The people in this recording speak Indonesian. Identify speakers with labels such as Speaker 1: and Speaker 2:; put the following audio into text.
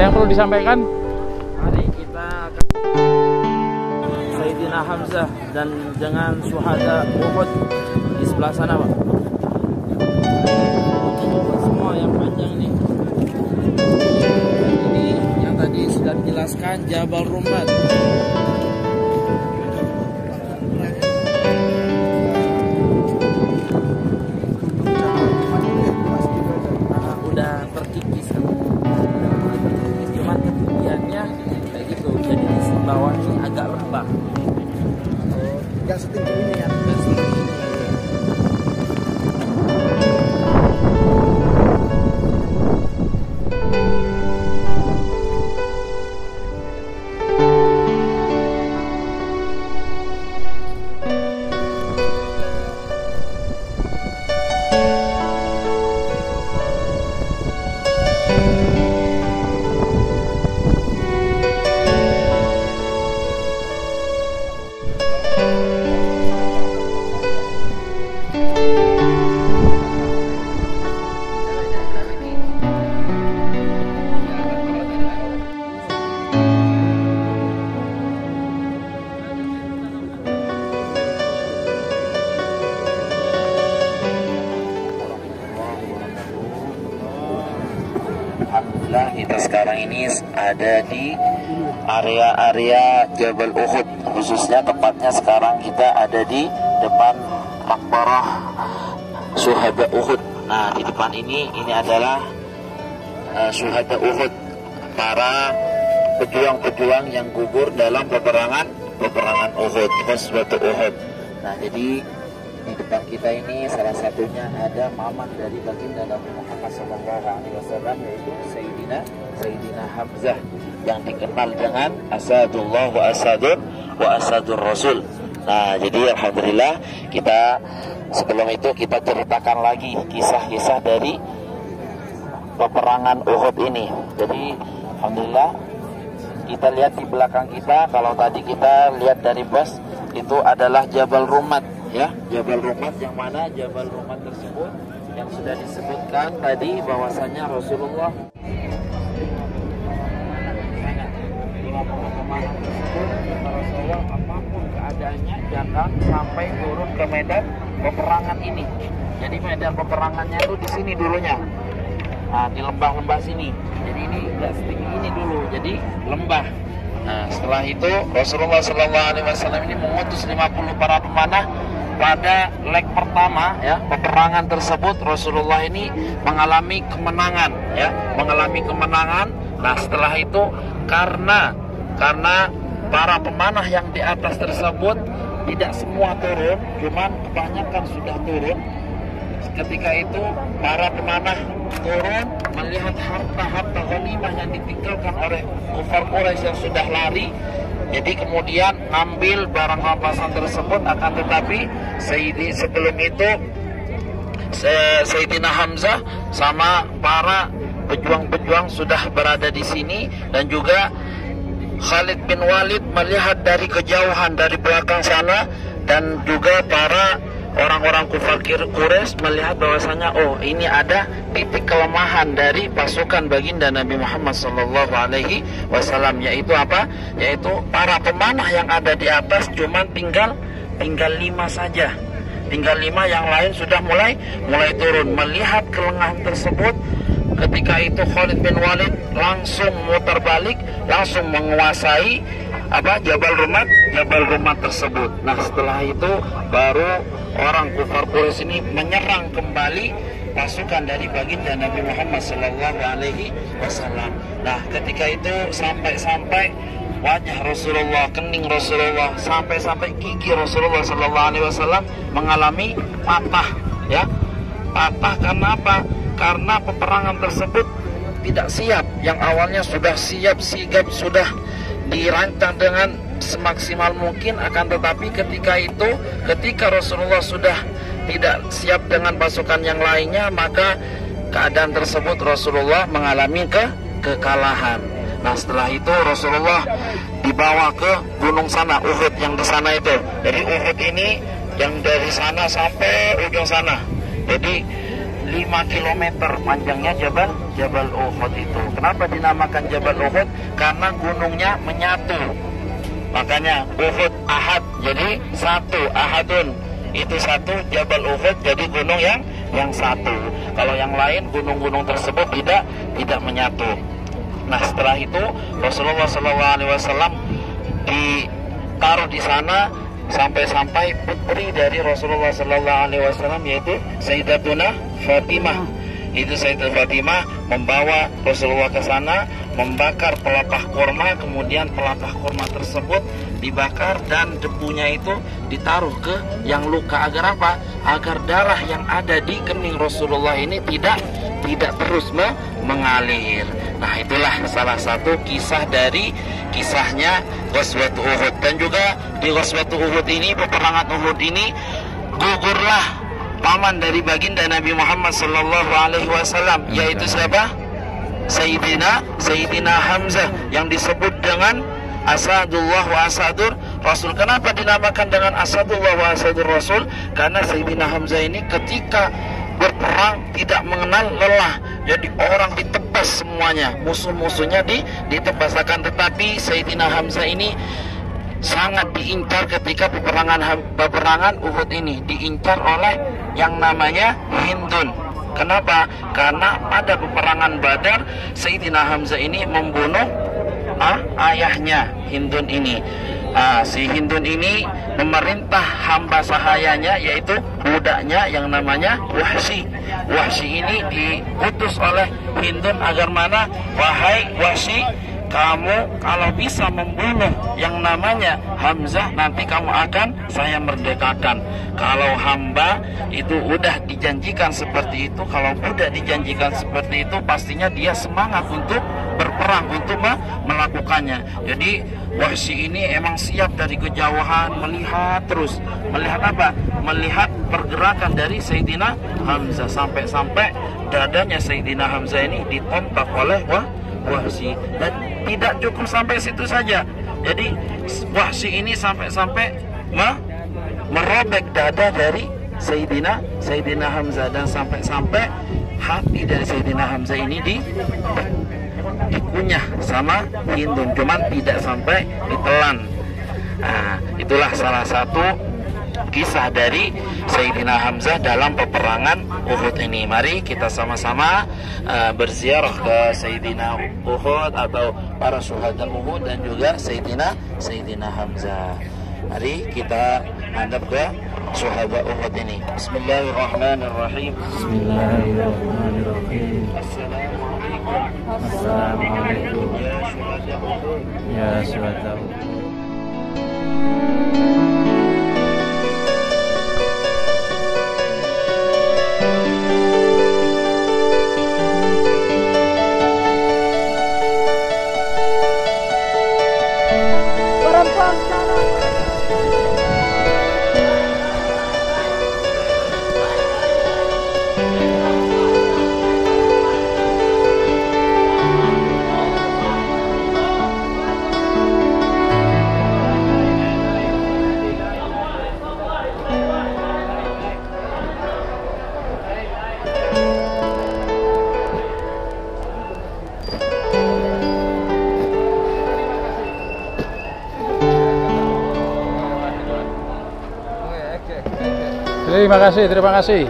Speaker 1: yang perlu disampaikan?
Speaker 2: Mari kita akan Sayyidina Hamzah dan dengan syuhada Uhud di sebelah sana, Pak. Semua yang panjang nih. Ini yang tadi sudah dijelaskan Jabal Rummat. Udah terkikis kan. Cuman ketinggiannya kayak gitu. Jadi di bawah ini agak lembah.
Speaker 3: Nggak setinggi ini ya?
Speaker 2: Nggak setinggi ini.
Speaker 4: Alhamdulillah kita sekarang ini ada di area-area Jabal Uhud, khususnya tepatnya sekarang kita ada di depan Maqbarah Syuhada Uhud. Nah, di depan ini adalah Syuhada Uhud, para pejuang-pejuang yang gugur dalam peperangan Uhud, Ghazwat Uhud. Nah, jadi di depan kita ini salah satunya ada mamah dari baginda Nabi Muhammad SAW, yaitu Sayyidina Hamzah yang dikenal dengan Asadullah wa Asadur Rasul. Nah, jadi alhamdulillah kita sebelum itu kita ceritakan lagi kisah-kisah dari peperangan Uhud ini. Jadi alhamdulillah kita lihat di belakang kita, kalau tadi kita lihat dari bus itu adalah Jabal Rummat. Ya, Jabal Rummat, yang mana Jabal Rummat tersebut yang sudah disebutkan tadi bahwasanya Rasulullah apapun keadaannya jangan sampai turun ke medan peperangan ini. Jadi medan peperangannya itu di sini dulunya. Nah, di lembah-lembah sini. Jadi ini nggak setinggi ini dulu, jadi lembah. Nah, setelah itu Rasulullah SAW ini mengutus 50 para pemanah. Pada leg pertama ya peperangan tersebut Rasulullah ini mengalami kemenangan ya, mengalami kemenangan. Nah, setelah itu karena para pemanah yang di atas tersebut tidak semua turun, cuman kebanyakan sudah turun. Ketika itu para pemanah turun melihat harta-harta ghanimah yang ditinggalkan oleh kufar Quraisy yang sudah lari. Jadi kemudian ambil barang rampasan tersebut, akan tetapi sebelum itu Sayyidina Hamzah sama para pejuang-pejuang sudah berada di sini, dan juga Khalid bin Walid melihat dari kejauhan dari belakang sana, dan juga para orang-orang kufar Quraisy melihat bahwasanya oh ini ada titik kelemahan dari pasukan baginda Nabi Muhammad SAW, yaitu apa? Yaitu para pemanah yang ada di atas cuman tinggal 5 saja, tinggal 5, yang lain sudah mulai turun. Melihat kelengahan tersebut, ketika itu Khalid bin Walid langsung muter balik, langsung menguasai Jabal Rummat tersebut. Nah, setelah itu baru orang kufar Quraisy ini menyerang kembali pasukan dari baginda Nabi Muhammad SAW. Nah, ketika itu sampai wajah Rasulullah, kening Rasulullah, sampai gigi Rasulullah SAW mengalami patah ya. Patah karena apa? Karena peperangan tersebut tidak siap. Yang awalnya sudah siap sigap, sudah dirancang dengan semaksimal mungkin, akan tetapi ketika Rasulullah sudah tidak siap dengan pasukan yang lainnya, maka keadaan tersebut Rasulullah mengalami kekalahan. Nah, setelah itu Rasulullah dibawa ke gunung sana, Uhud yang di sana itu. Jadi Uhud ini yang dari sana sampai ujung sana. Jadi 5 kilometer panjangnya Jabal Uhud itu. Kenapa dinamakan Jabal Uhud? Karena gunungnya menyatu. Makanya Uhud Ahad, jadi satu, Ahadun itu satu, Jabal Uhud jadi gunung yang satu. Kalau yang lain gunung-gunung tersebut tidak menyatu. Nah, setelah itu Rasulullah SAW ditaruh di sana sampai putri dari Rasulullah SAW, yaitu Sayyidatuna Fatimah. Itu Sayyidah Fatimah membawa Rasulullah ke sana, membakar pelepah kurma, kemudian pelepah kurma tersebut dibakar dan debunya itu ditaruh ke yang luka. Agar apa? Agar darah yang ada di kening Rasulullah ini tidak terus mengalir. Nah, itulah salah satu kisah dari kisahnya Ghazwatul Uhud. Dan juga di Ghazwatul Uhud ini, peperangan Uhud ini, gugurlah paman dari baginda Nabi Muhammad sallallahu alaihi wasallam, yaitu siapa? Sayyidina Hamzah, yang disebut dengan Asadullah wa Asadur Rasul. Kenapa dinamakan dengan Asadullah wa Asadur Rasul? Karena Sayyidina Hamzah ini ketika berperang tidak mengenal lelah. Jadi orang ditebas semuanya, musuh-musuhnya ditebas. Akan tetapi Sayyidina Hamzah ini sangat diincar ketika peperangan Uhud ini, diincar oleh yang namanya Hindun. Kenapa? Karena pada peperangan Badar Sayyidina Hamzah ini membunuh ayahnya Hindun ini. Si Hindun ini memerintah hamba sahayanya, yaitu budaknya yang namanya Wahsy. Wahsy ini diutus oleh Hindun agar mana? Wahai Wahsy, kamu kalau bisa membunuh yang namanya Hamzah, nanti kamu akan saya merdekakan. Kalau hamba itu udah dijanjikan seperti itu, kalau udah dijanjikan seperti itu, pastinya dia semangat untuk berperang, untuk melakukannya. Jadi Wahsy ini emang siap dari kejauhan, melihat terus. Melihat apa? Melihat pergerakan dari Sayyidina Hamzah. Sampai-sampai dadanya Sayyidina Hamzah ini ditompak oleh Wahsy. Dan tidak cukup sampai situ saja. Jadi Wahsy ini sampai-sampai merobek dada dari Sayyidina Hamzah. Dan sampai-sampai hati dari Sayyidina Hamzah ini dikunyah sama Hindun, cuman tidak sampai ditelan. Nah, itulah salah satu kisah dari Sayyidina Hamzah dalam peperangan Uhud ini. Mari kita sama-sama berziarah ke Sayyidina Uhud atau para syuhada Uhud dan juga Sayyidina Hamzah. Mari kita hadap ke syuhada Uhud ini. Bismillahirrahmanirrahim.
Speaker 2: Bismillahirrahmanirrahim. Assalamualaikum ya syuhada Uhud.
Speaker 3: Terima kasih.